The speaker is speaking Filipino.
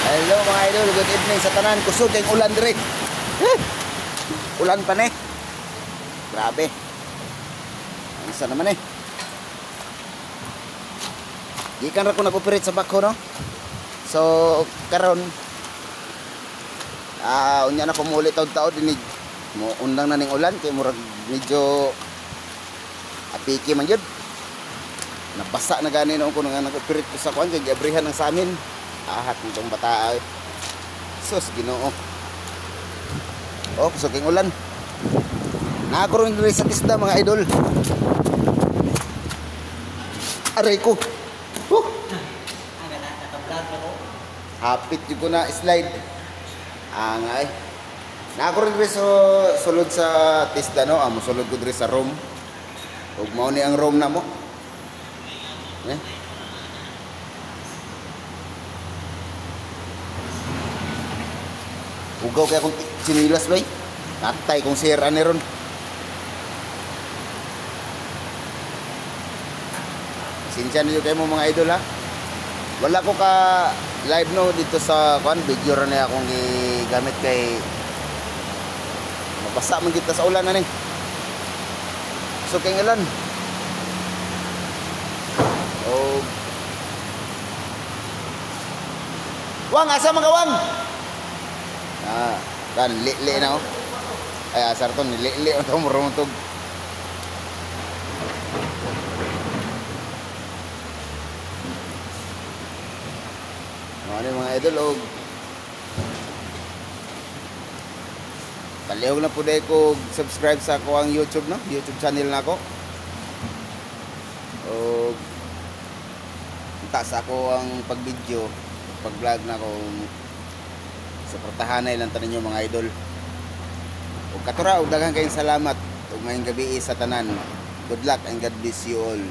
Hello mga idol, good evening sa tanan. Kusog kay ulan dire. Ulan pa ni. Grabe. Isa naman Gikan ra ko nag-operate sa bako no. So karon unya na ko muli taud-taud dinig mo undang na ning ulan kay murag medyo apiki man jud. Nabasa na gani noon ko nga nag-operate ko sa kuan kay giabrihan ng sa amin. Ahat nitong bata ay. Sus Ginoo. Oh, kusog king ulan. Nakaroon diri sa tisda mga idol. Aray ko. Hapit yung ko na slide. Angay. Nakaroon diri sa sulod sa tisda no. Amo sulod ko diri sa room. Ug mao ni ang room na mo. Ugaw kaya kung sinilas bay. Natay kung sira ni ron. Sinsya niyo kayo mga idol ha. Wala ko ka live no dito sa video ron na akong gigamit kay mabasa man kita sa ulan na ni. So kay ulan. Oh. Wang asa mga wang? Kan li na oh. Ay asar to li to murumutog. Ano mga idol og palihog na po dahil ko subscribe sa ako ang YouTube no? YouTube channel na ako. Og taas ako ang pag-video, pag-vlog na ako. Suportahanay lang tanan nyo mga idol. Ug katura og daghang kayong salamat ug maayong gabi sa tanan. Good luck and God bless you all.